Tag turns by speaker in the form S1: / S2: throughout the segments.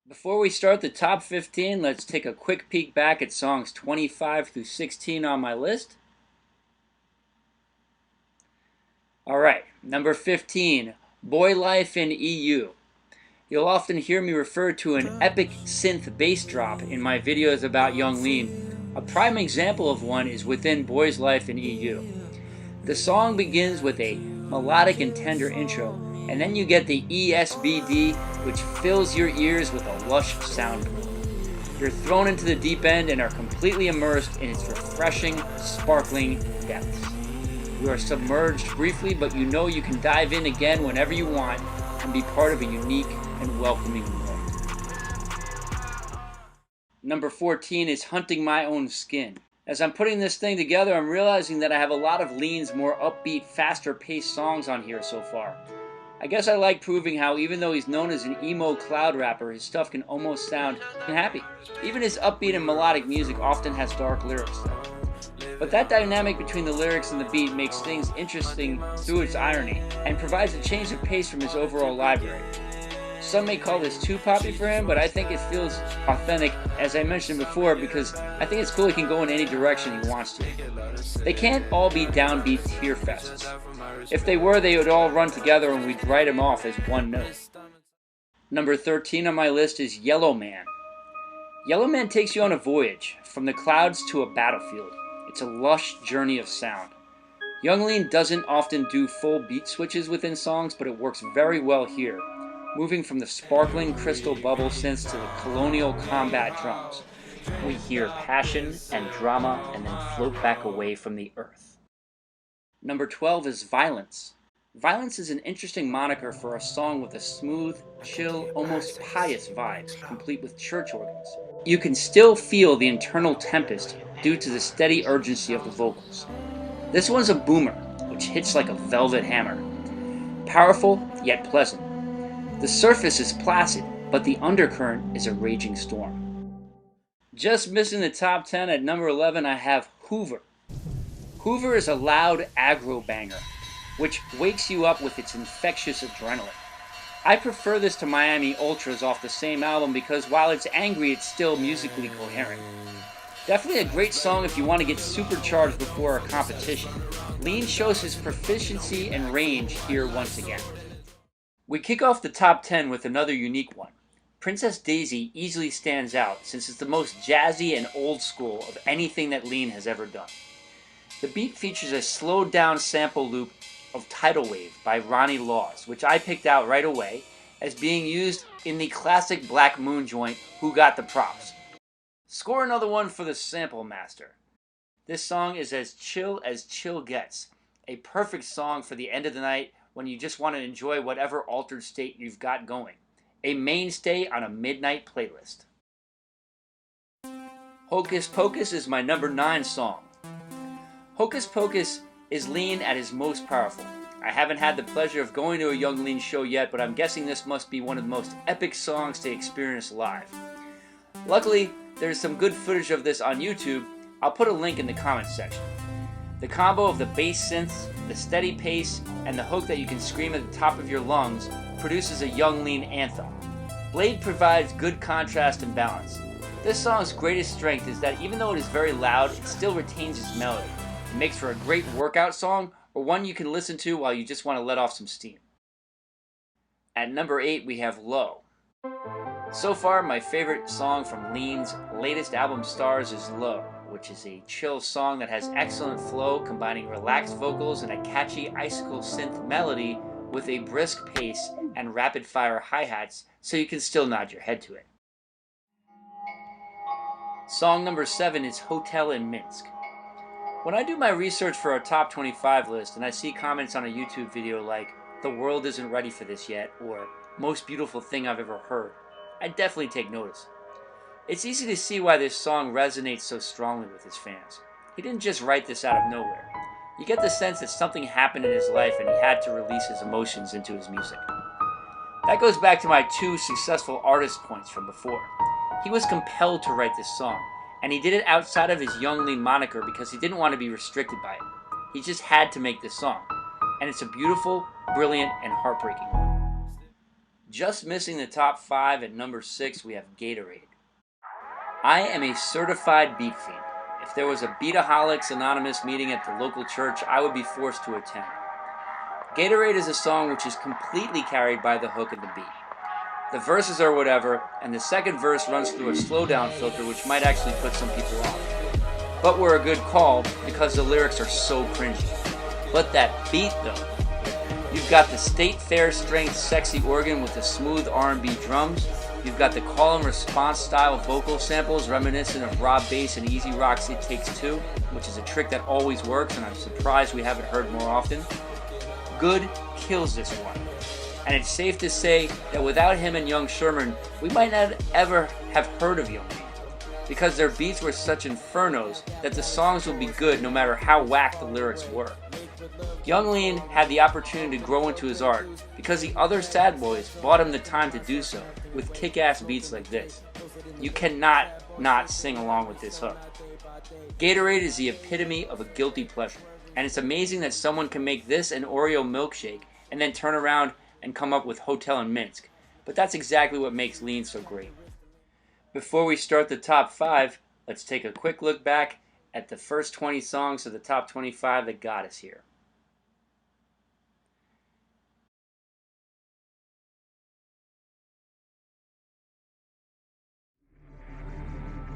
S1: Before we start the top 15, let's take a quick peek back at songs 25 through 16 on my list. Alright, number 15, Boy Life in EU. You'll often hear me refer to an epic synth bass drop in my videos about Young Lean. A prime example of one is within Boy's Life in EU. The song begins with a melodic and tender intro, and then you get the ESBD, which fills your ears with a lush sound. You're thrown into the deep end and are completely immersed in its refreshing, sparkling depths. You are submerged briefly, but you know you can dive in again whenever you want and be part of a unique and welcoming world. Number 14 is Hunting My Own Skin. As I'm putting this thing together, I'm realizing that I have a lot of Lean's more upbeat, faster-paced songs on here so far. I guess I like proving how even though he's known as an emo cloud rapper, his stuff can almost sound happy. Even his upbeat and melodic music often has dark lyrics though. But that dynamic between the lyrics and the beat makes things interesting through its irony, and provides a change of pace from his overall library. Some may call this too poppy for him, but I think it feels authentic, as I mentioned before, because I think it's cool he can go in any direction he wants to. They can't all be downbeat tear fests. If they were, they would all run together and we'd write them off as one note. Number 13 on my list is Yellow Man. Yellow Man takes you on a voyage, from the clouds to a battlefield. It's a lush journey of sound. Young Lean doesn't often do full beat switches within songs, but it works very well here, moving from the sparkling crystal bubble synths to the colonial combat drums. We hear passion and drama and then float back away from the earth. Number 12 is Violence. Violence is an interesting moniker for a song with a smooth, chill, almost pious vibe, complete with church organs. You can still feel the internal tempest due to the steady urgency of the vocals. This one's a boomer, which hits like a velvet hammer. Powerful, yet pleasant. The surface is placid, but the undercurrent is a raging storm. Just missing the top 10 at number 11, I have Hoover. Hoover is a loud aggro banger, which wakes you up with its infectious adrenaline. I prefer this to Miami Ultras off the same album because while it's angry, it's still musically coherent. Definitely a great song if you want to get supercharged before a competition. Lean shows his proficiency and range here once again. We kick off the top 10 with another unique one. Princess Daisy easily stands out since it's the most jazzy and old school of anything that Lean has ever done. The beat features a slowed down sample loop of Tidal Wave by Ronnie Laws, which I picked out right away as being used in the classic Black Moon joint, Who Got the Props? Score another one for the sample master. This song is as chill gets. A perfect song for the end of the night when you just want to enjoy whatever altered state you've got going. A mainstay on a midnight playlist. Hocus Pocus is my number 9 song. Hocus Pocus is Lean at his most powerful. I haven't had the pleasure of going to a Young Lean show yet, but I'm guessing this must be one of the most epic songs to experience live. Luckily, there's some good footage of this on YouTube. I'll put a link in the comments section. The combo of the bass synths, the steady pace, and the hook that you can scream at the top of your lungs produces a Young Lean anthem. Blade provides good contrast and balance. This song's greatest strength is that even though it is very loud, it still retains its melody. It makes for a great workout song or one you can listen to while you just want to let off some steam. At number 8 we have Low. So far, my favorite song from Lean's latest album Stars is Low, which is a chill song that has excellent flow, combining relaxed vocals and a catchy icicle synth melody with a brisk pace and rapid-fire hi-hats, so you can still nod your head to it. Song number 7 is Hotel in Minsk. When I do my research for our top 25 list and I see comments on a YouTube video like, "The world isn't ready for this yet," or "most beautiful thing I've ever heard," I definitely take notice. It's easy to see why this song resonates so strongly with his fans. He didn't just write this out of nowhere. You get the sense that something happened in his life and he had to release his emotions into his music. That goes back to my 2 successful artist points from before. He was compelled to write this song, and he did it outside of his Young Lean moniker because he didn't want to be restricted by it. He just had to make this song, and it's a beautiful, brilliant, and heartbreaking one. Just missing the top 5 at number 6, we have Gatorade. I am a certified beat fiend. If there was a Beataholics Anonymous meeting at the local church, I would be forced to attend. Gatorade is a song which is completely carried by the hook and the beat. The verses are whatever, and the second verse runs through a slowdown filter which might actually put some people off. But we're a good call because the lyrics are so cringy. But that beat though. You've got the state fair strength sexy organ with the smooth R&B drums. You've got the call and response style vocal samples reminiscent of Rob Bass and Easy Rock's It Takes Two, which is a trick that always works and I'm surprised we haven't heard more often. Good kills this one. And it's safe to say that without him and Young Sherman, we might not ever have heard of Young Lean, because their beats were such infernos that the songs would be good no matter how whack the lyrics were. Young Lean had the opportunity to grow into his art because the other Sad Boys bought him the time to do so with kick-ass beats like this. You cannot not sing along with this hook. Gatorade is the epitome of a guilty pleasure, and it's amazing that someone can make this an Oreo milkshake and then turn around and come up with Hotel in Minsk, but that's exactly what makes Lean so great. Before we start the top 5, let's take a quick look back at the first 20 songs of the top 25 that got us here.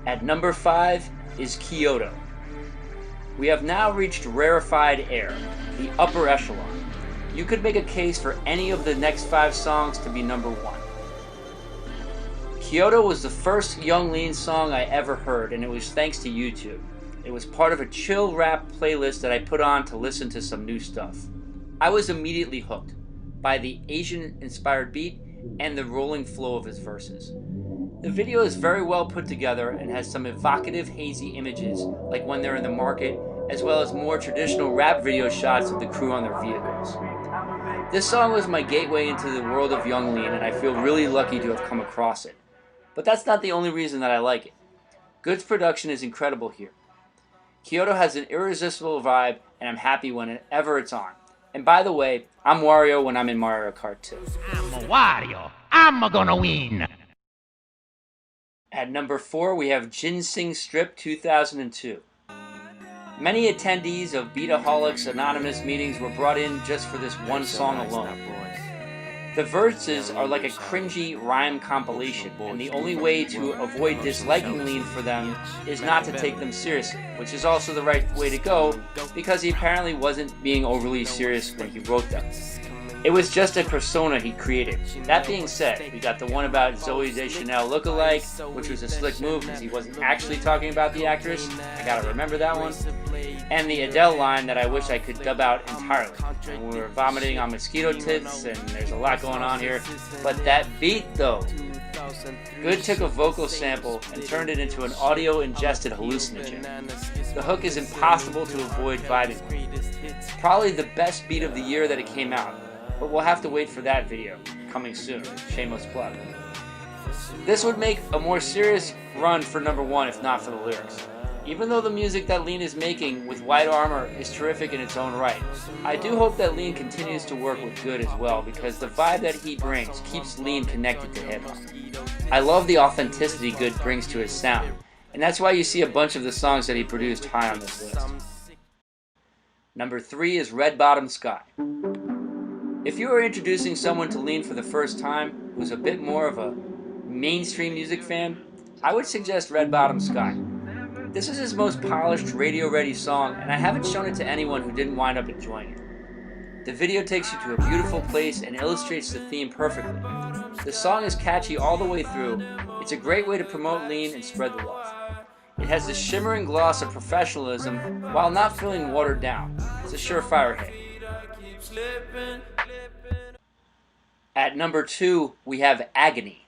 S1: At number 5 is Kyoto. We have now reached rarefied air, the upper echelon. You could make a case for any of the next 5 songs to be number 1. Kyoto was the first Young Lean song I ever heard, and it was thanks to YouTube. It was part of a chill rap playlist that I put on to listen to some new stuff. I was immediately hooked by the Asian-inspired beat and the rolling flow of his verses. The video is very well put together and has some evocative hazy images, like when they're in the market, as well as more traditional rap video shots of the crew on their vehicles. This song was my gateway into the world of Young Lean, and I feel really lucky to have come across it. But that's not the only reason that I like it. Good's production is incredible here. Kyoto has an irresistible vibe, and I'm happy whenever it's on. And by the way, I'm Wario when I'm in Mario Kart 2.
S2: I'm a Wario. I'm gonna win.
S1: At number 4, we have Ginseng Strip 2002. Many attendees of Beataholics Anonymous meetings were brought in just for this one song alone. The verses are like a cringy rhyme compilation, and the only way to avoid disliking Lean for them is not to take them seriously, which is also the right way to go, because he apparently wasn't being overly serious when he wrote them. It was just a persona he created. That being said, we got the one about Zoe Deschanel lookalike, which was a slick move because he wasn't actually talking about the actress. I gotta remember that one. And the Adele line that I wish I could dub out entirely. And we were vomiting on mosquito tits, and there's a lot going on here. But that beat though. Good took a vocal sample and turned it into an audio-ingested hallucinogen. The hook is impossible to avoid vibing with. Probably the best beat of the year that it came out. But we'll have to wait for that video, coming soon, shameless plug. This would make a more serious run for number 1 if not for the lyrics. Even though the music that Lean is making with White Armor is terrific in its own right, I do hope that Lean continues to work with Good as well, because the vibe that he brings keeps Lean connected to hip-hop. I love the authenticity Good brings to his sound, and that's why you see a bunch of the songs that he produced high on this list. Number 3 is Red Bottom Sky. If you are introducing someone to Lean for the first time who's a bit more of a mainstream music fan, I would suggest Red Bottom Sky. This is his most polished, radio-ready song, and I haven't shown it to anyone who didn't wind up enjoying it. The video takes you to a beautiful place and illustrates the theme perfectly. The song is catchy all the way through. It's a great way to promote Lean and spread the love. It has the shimmering gloss of professionalism while not feeling watered down. It's a surefire hit. At number 2, we have Agony.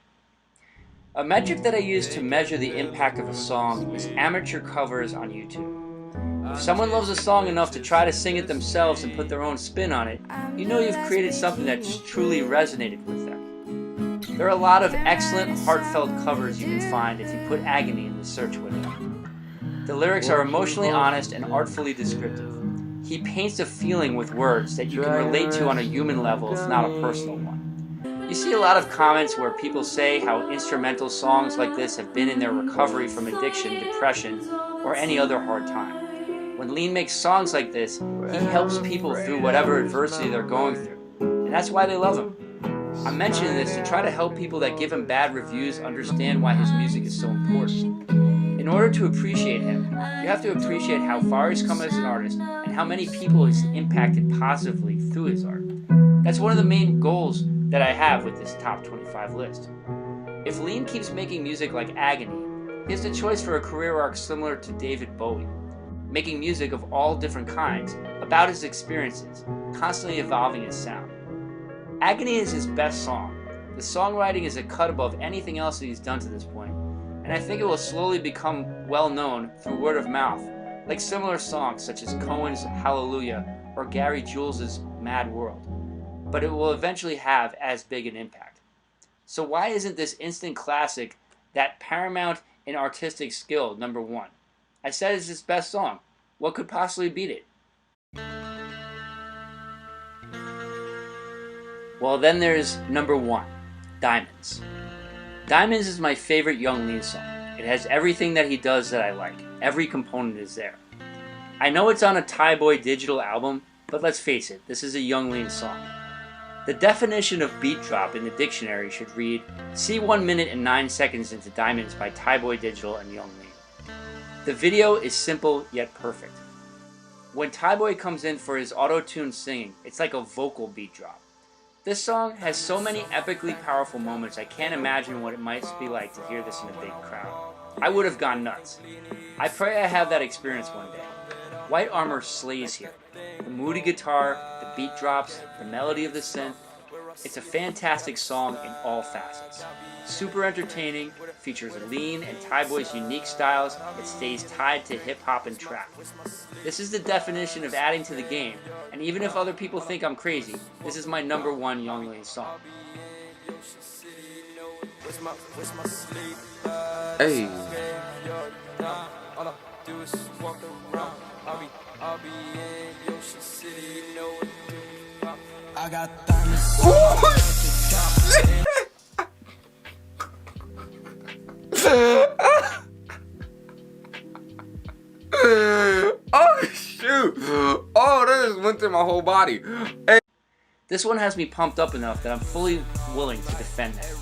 S1: A metric that I use to measure the impact of a song is amateur covers on YouTube. If someone loves a song enough to try to sing it themselves and put their own spin on it, you know you've created something that just truly resonated with them. There are a lot of excellent, heartfelt covers you can find if you put Agony in the search window. The lyrics are emotionally honest and artfully descriptive. He paints a feeling with words that you can relate to on a human level, if not a personal one. You see a lot of comments where people say how instrumental songs like this have been in their recovery from addiction, depression, or any other hard time. When Lean makes songs like this, he helps people through whatever adversity they're going through, and that's why they love him. I'm mentioning this to try to help people that give him bad reviews understand why his music is so important. In order to appreciate him, you have to appreciate how far he's come as an artist and how many people he's impacted positively through his art. That's one of the main goals that I have with this top 25 list. If Lean keeps making music like Agony, he has the choice for a career arc similar to David Bowie, making music of all different kinds about his experiences, constantly evolving his sound. Agony is his best song. The songwriting is a cut above anything else that he's done to this point, and I think it will slowly become well known through word of mouth, like similar songs such as Cohen's Hallelujah or Gary Jules's Mad World. But it will eventually have as big an impact. So why isn't this instant classic that paramount in artistic skill number one? I said it's his best song. What could possibly beat it? Well, then there's number one, Diamonds. Diamonds is my favorite Young Lean song. It has everything that he does that I like. Every component is there. I know it's on a Thai Boy digital album, but let's face it, this is a Young Lean song. The definition of beat drop in the dictionary should read, see 1 minute and 9 seconds into Diamonds by Thai Boy Digital and Young Lean. The video is simple yet perfect. When Thai Boy comes in for his auto-tuned singing, it's like a vocal beat drop. This song has so many epically powerful moments I can't imagine what it might be like to hear this in a big crowd. I would have gone nuts. I pray I have that experience one day. White Armor slays here. The moody guitar, the beat drops, the melody of the synth. It's a fantastic song in all facets. Super entertaining, features Lean and Thai Boy's unique styles that stays tied to hip-hop and trap. This is the definition of adding to the game, and even if other people think I'm crazy, this is my number one Young Lean song.
S3: Hey. I got diamonds. Oh shoot! Oh, that just went through my whole body. Hey.
S1: This one has me pumped up enough that I'm fully willing to defend that.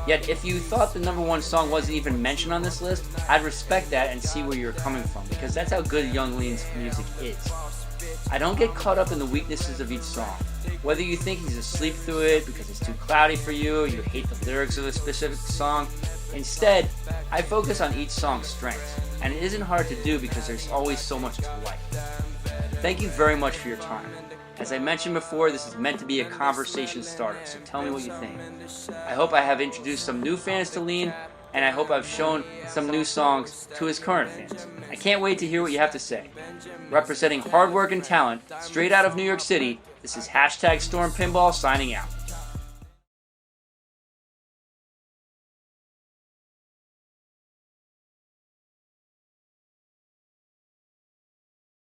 S1: Yet if you thought the number one song wasn't even mentioned on this list, I'd respect that and see where you're coming from, because that's how good Young Lean's music is. I don't get caught up in the weaknesses of each song. Whether you think he's asleep through it because it's too cloudy for you, or you hate the lyrics of a specific song, instead, I focus on each song's strengths, and it isn't hard to do because there's always so much to like. Thank you very much for your time. As I mentioned before, this is meant to be a conversation starter, so tell me what you think. I hope I have introduced some new fans to Lean, and I hope I've shown some new songs to his current fans. I can't wait to hear what you have to say. Representing hard work and talent, straight out of New York City, this is #stormpinball signing out.